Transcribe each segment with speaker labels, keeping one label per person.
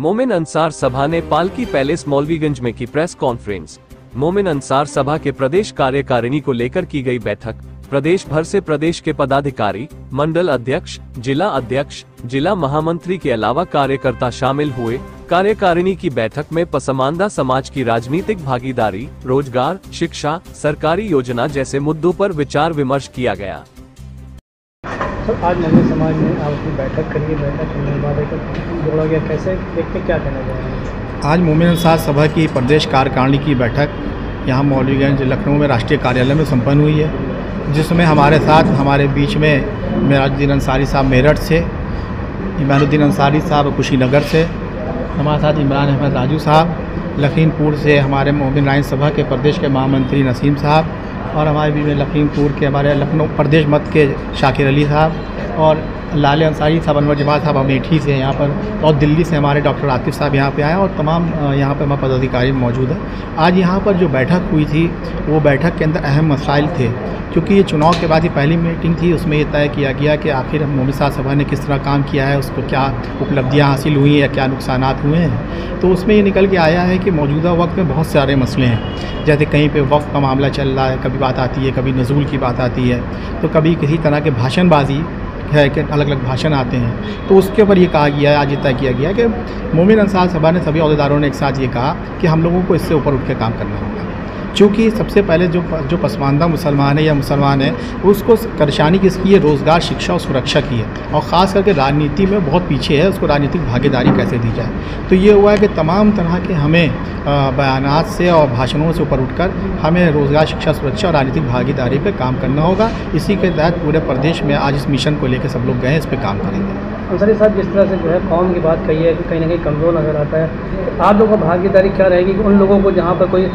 Speaker 1: मोमिन अंसार सभा ने पालकी पैलेस मौलवीगंज में की प्रेस कॉन्फ्रेंस। मोमिन अंसार सभा के प्रदेश कार्यकारिणी को लेकर की गई बैठक। प्रदेश भर से प्रदेश के पदाधिकारी, मंडल अध्यक्ष, जिला महामंत्री के अलावा कार्यकर्ता शामिल हुए। कार्यकारिणी की बैठक में पसमानदा समाज की राजनीतिक भागीदारी, रोजगार, शिक्षा, सरकारी योजना जैसे मुद्दों पर विचार विमर्श किया गया।
Speaker 2: आज मोमिन समाज ने आपकी बैठक करी, बैठक करने के बाद जोड़ा गया, कैसे देखते क्या कहना चाहेंगे?
Speaker 3: आज मोमिन अंसार सभा की प्रदेश कार्यकारिणी की बैठक यहाँ मौलवीगंज लखनऊ में राष्ट्रीय कार्यालय में संपन्न हुई है, जिसमें हमारे साथ हमारे बीच में मेराजुद्दीन अंसारी साहब मेरठ से, इमानुद्दीन अंसारी साहब कुशीनगर से, हमारे साथ इमरान अहमद राजू साहब लखीमपुर से, हमारे मोमिन राइन सभा के प्रदेश के महामंत्री नसीम साहब, और हमारे बीच में लखीमपुर के हमारे लखनऊ प्रदेश मत के शाकिर अली साहब, और लाले अंसारी साहब, अनवर जमात साहब अमेठी से यहाँ पर, और दिल्ली से हमारे डॉक्टर आतिफ साहब यहाँ पे आए, और तमाम यहाँ पर हमारे पदाधिकारी मौजूद हैं। आज यहाँ पर जो बैठक हुई थी वो बैठक के अंदर अहम मसाइल थे, क्योंकि ये चुनाव के बाद ही पहली मीटिंग थी। उसमें ये तय किया गया कि आखिर हम मोमिन अंसार सभा ने किस तरह काम किया है, उसको क्या उपलब्धियाँ हासिल हुई हैं या क्या नुकसानात हुए हैं। तो उसमें ये निकल के आया है कि मौजूदा वक्त में बहुत सारे मसले हैं, जैसे कहीं पे वक्फ का मामला चल रहा है, कभी बात आती है, कभी नज़ूल की बात आती है, तो कभी किसी तरह के भाषणबाजी है कि अलग अलग भाषण आते हैं। तो उसके ऊपर ये कहा गया है, आज ये तय किया गया है कि मोमिन अंसार सभा ने सभी अहदेदारों ने एक साथ ये कहा कि हम लोगों को इससे ऊपर उठ के काम करना होगा, क्योंकि सबसे पहले जो पसमानदा मुसलमान है या मुसलमान है, उसको परेशानी किसकी है? रोज़गार, शिक्षा और सुरक्षा की है, और ख़ास करके राजनीति में बहुत पीछे है, उसको राजनीतिक भागीदारी कैसे दी जाए। तो ये हुआ है कि तमाम तरह के हमें बयानात से और भाषणों से ऊपर उठकर हमें रोज़गार, शिक्षा, सुरक्षा और राजनीतिक भागीदारी पे काम करना होगा। इसी के तहत पूरे प्रदेश में आज इस मिशन को लेकर सब लोग गए, इस पर काम करेंगे।
Speaker 2: अंसारी साहब, जिस तरह से जो है कौम की बात कही है कि कहीं ना कहीं कमज़ोर नज़र आता है, तो आप लोगों का भागीदारी क्या रहेगी कि उन लोगों को जहाँ पर कोई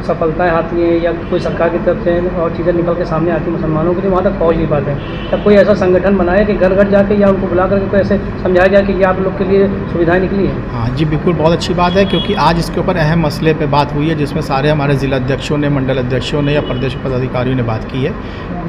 Speaker 2: सफलताएँ आती हैं या कोई सरकार की तरफ से और चीज़ें निकल के सामने आती हैं मुसलमानों के लिए, वहाँ तक पहुँच नहीं पाते हैं? तब कोई ऐसा संगठन बनाए कि घर घर जाके या उनको बुला करके कोई ऐसे समझाया जाए कि ये आप लोग के लिए सुविधाएँ निकली हैं?
Speaker 3: हाँ जी, बिल्कुल, बहुत अच्छी बात है, क्योंकि आज इसके ऊपर अहम मसले पर बात हुई है, जिसमें सारे हमारे ज़िला अध्यक्षों ने, मंडल अध्यक्षों ने या प्रदेश पदाधिकारियों ने बात की है।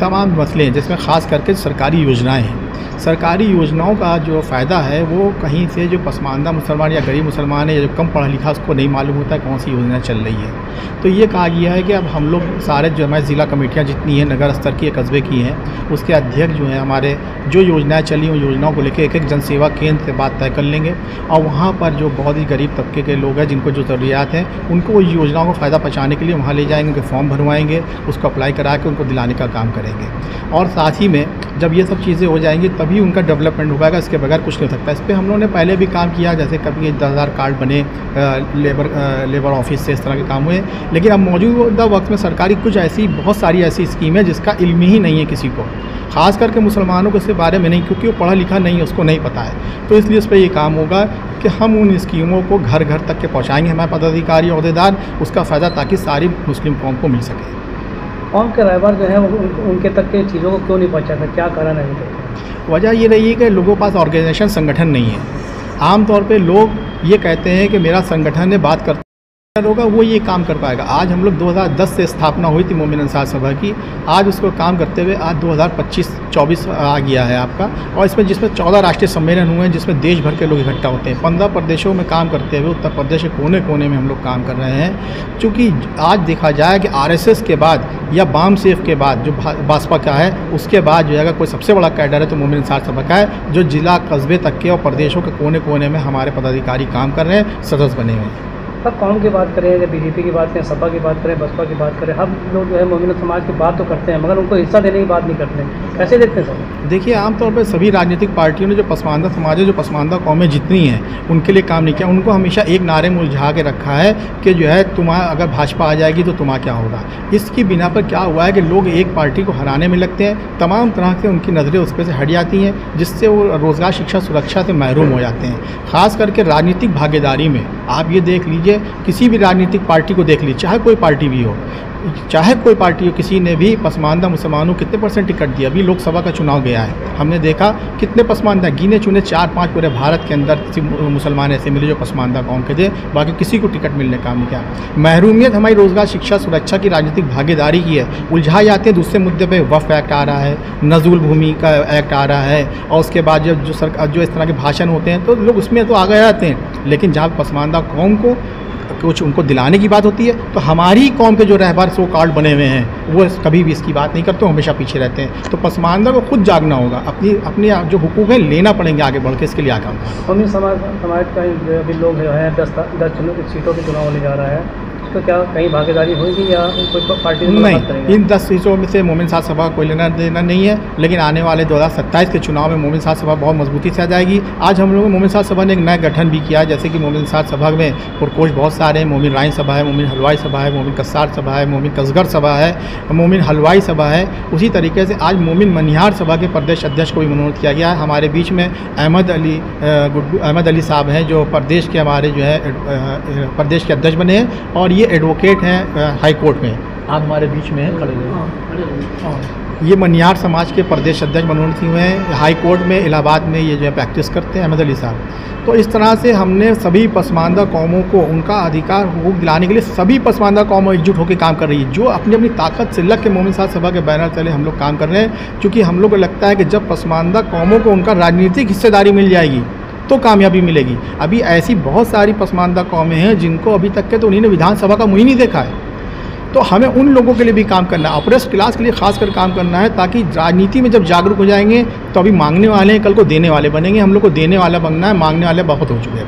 Speaker 3: तमाम मसले हैं, जिसमें ख़ास करके सरकारी योजनाएँ हैं। सरकारी योजनाओं का जो फ़ायदा है वो कहीं से जो पसमानदा मुसलमान या गरीब मुसलमान है या जो कम पढ़ा लिखा, उसको नहीं मालूम होता है कौन सी योजना चल रही है। तो ये कहा गया है कि अब हम लोग सारे जो हमारे ज़िला कमेटियाँ जितनी हैं, नगर स्तर की, कस्बे की हैं, उसके अध्यक्ष जो हैं हमारे, जो योजनाएं चली उन योजनाओं को लेकर एक एक जनसेवा केंद्र से बात तय कर लेंगे, और वहाँ पर जो बहुत ही गरीब तबके के लोग हैं जिनको जो ज़रूरियात हैं, उनको उस योजनाओं को फ़ायदा पहुँचाने के लिए वहाँ ले जाएंगे, उनके फॉर्म भरवाएंगे, उसको अप्लाई करा के उनको दिलाने का काम करेंगे। और साथ ही में जब ये सब चीज़ें हो जाएंगी तभी उनका डेवलपमेंट हो पाएगा, इसके बगैर कुछ नहीं हो सकता। इस पर हम लोगों ने पहले भी काम किया, जैसे कभी 10,000 कार्ड बने लेबर ऑफिस से, इस तरह के काम हुए। लेकिन अब मौजूदा वक्त में सरकारी कुछ ऐसी, बहुत सारी ऐसी स्कीम है जिसका इल्म ही नहीं है किसी को, ख़ास करके मुसलमानों को इसके बारे में नहीं, क्योंकि वो पढ़ा लिखा नहीं है, उसको नहीं पता है। तो इसलिए इस पर ये काम होगा कि हम उन स्कीमों को घर घर तक के पहुँचाएँगे, हमारे पदाधिकारी अहदेदार, उसका फ़ायदा ताकि सारी मुस्लिम कौम को मिल सके।
Speaker 2: कौम के रहबर जो है उनके तक के चीज़ों को क्यों नहीं पहुँचाता, क्या कारण है?
Speaker 3: वजह ये रही है कि लोगों के पास ऑर्गेनाइजेशन, संगठन नहीं है। आमतौर पे लोग ये कहते हैं कि मेरा संगठन है, बात करता होगा वो ये काम कर पाएगा। आज हम लोग 2010 से स्थापना हुई थी मोमिन अंसार सभा की, आज उसको काम करते हुए आज 2025-24 आ गया है आपका, और इसमें जिसमें 14 राष्ट्रीय सम्मेलन हुए हैं, जिसमें देश भर के लोग इकट्ठा होते हैं। 15 प्रदेशों में काम करते हुए उत्तर प्रदेश के कोने कोने में हम लोग काम कर रहे हैं। चूँकि आज देखा जाए कि RSS के बाद या बाम सेफ के बाद जो भाजपा का है, उसके बाद जो है कोई सबसे बड़ा कैडर है तो मोमिन अंसार सभा का है, जो जिला कस्बे तक के और प्रदेशों के कोने कोने में हमारे पदाधिकारी काम कर रहे हैं, सदस्य बने हुए हैं।
Speaker 2: अब कौम की बात करें, BJP की बात करें, सपा की बात करें, बसपा की बात करें, हम लोग जो है मोमिन समाज की बात तो करते हैं, मगर उनको हिस्सा देने की बात नहीं करते हैं। कैसे देखते हैं सर?
Speaker 3: देखिए, आमतौर पर सभी राजनीतिक पार्टियों ने जो पसमानदा समाज है, जो पसमानदा कौमें जितनी हैं, उनके लिए काम नहीं किया। उनको हमेशा एक नारे में उलझा के रखा है कि जो है तुम्हारा अगर भाजपा आ जाएगी तो तुम्हारा क्या होगा। इसकी बिना पर क्या हुआ है कि लोग एक पार्टी को हराने में लगते हैं, तमाम तरह से उनकी नज़रें उस पर से हट जाती हैं, जिससे वो रोज़गार, शिक्षा, सुरक्षा से महरूम हो जाते हैं। ख़ास करके राजनीतिक भागीदारी में आप ये देख लीजिए, किसी भी राजनीतिक पार्टी को देख लीजिए, चाहे कोई पार्टी भी हो, चाहे कोई पार्टी हो, किसी ने भी पसमानदा मुसलमानों को कितने % टिकट दिया। अभी लोकसभा का चुनाव गया है, हमने देखा कितने पसमानदा, गिने चुने 4-5 पूरे भारत के अंदर मुसलमान ऐसे मिले जो पसमानदा कौम के थे, बाकी किसी को टिकट मिलने का नहीं किया। महरूमियत हमारी रोज़गार, शिक्षा, सुरक्षा की राजनीतिक भागीदारी की है। उलझाए जाते हैं दूसरे मुद्दे पे, वक्फ एक्ट आ रहा है, नज़ुल भूमि का एक्ट आ रहा है, और उसके बाद जब जो इस तरह के भाषण होते हैं तो लोग उसमें तो आगे जाते हैं, लेकिन जहाँ पसमानदा कौम को कुछ उनको दिलाने की बात होती है तो हमारी कौम के जो रहबर सो कार्ड बने हुए हैं वो कभी भी इसकी बात नहीं करते, हमेशा पीछे रहते हैं। तो पसमानदा को खुद जागना होगा, अपनी जो हुकूक है लेना पड़ेंगे आगे बढ़ के, इसके लिए आगे होगा।
Speaker 2: कौमी समाज का अभी लोग जो है 10 सीटों के चुनाव होने जा रहा है, तो क्या कहीं भागीदारी होगी या कोई पार्टी
Speaker 3: नहीं? इन 10 सीटों में से मोमिन साथ सभा कोई लेना देना नहीं है, लेकिन आने वाले 2027 के चुनाव में मोमिन साथ सभा बहुत मजबूती से आ जाएगी। आज हम लोगों मोमिन साथ सभा ने एक नया गठन भी किया है, जैसे कि मोमिन साथ सभा में पुरकोश बहुत सारे हैं। मोमिन राइन सभा है, मोमिन हलवाई सभा है, मोमिन कस्सार सभा है, मोमिन कसगर सभा है, मोमिन हलवाई सभा है। उसी तरीके से आज मोमिन मनिहार सभा के प्रदेश अध्यक्ष को भी मनोनीत किया गया है। हमारे बीच में अहमद अली साहब हैं जो प्रदेश के हमारे जो है प्रदेश के अध्यक्ष बने हैं, और ये एडवोकेट हैं हाई कोर्ट में, आप हमारे बीच में हैं खड़े हुए। ये मनिहार समाज के प्रदेश अध्यक्ष मनोनीत हुए हैं हाई कोर्ट में, इलाहाबाद में ये जो है प्रैक्टिस करते हैं अहमद अली साहब। तो इस तरह से हमने सभी पसमानदा कौमों को उनका अधिकार हुकूक दिलाने के लिए सभी पसमानदा कौमों एकजुट होकर काम कर रही है, जो अपनी अपनी ताकत से लग के मोमिन साथ सभा के बैनर तले हम लोग काम कर रहे हैं। क्योंकि हम लोग को लगता है कि जब पसमानदा कौमों को उनका राजनीतिक हिस्सेदारी मिल जाएगी तो कामयाबी मिलेगी। अभी ऐसी बहुत सारी पसमानदा कौमें हैं जिनको अभी तक के तो उन्होंने विधानसभा का मुँह ही नहीं देखा है। तो हमें उन लोगों के लिए भी काम करना है, अप्रेस्ड क्लास के लिए खासकर काम करना है, ताकि राजनीति में जब जागरूक हो जाएंगे तो अभी मांगने वाले हैं, कल को देने वाले बनेंगे। हम लोग को देने वाला बनना है, मांगने वाले बहुत हो चुके हैं।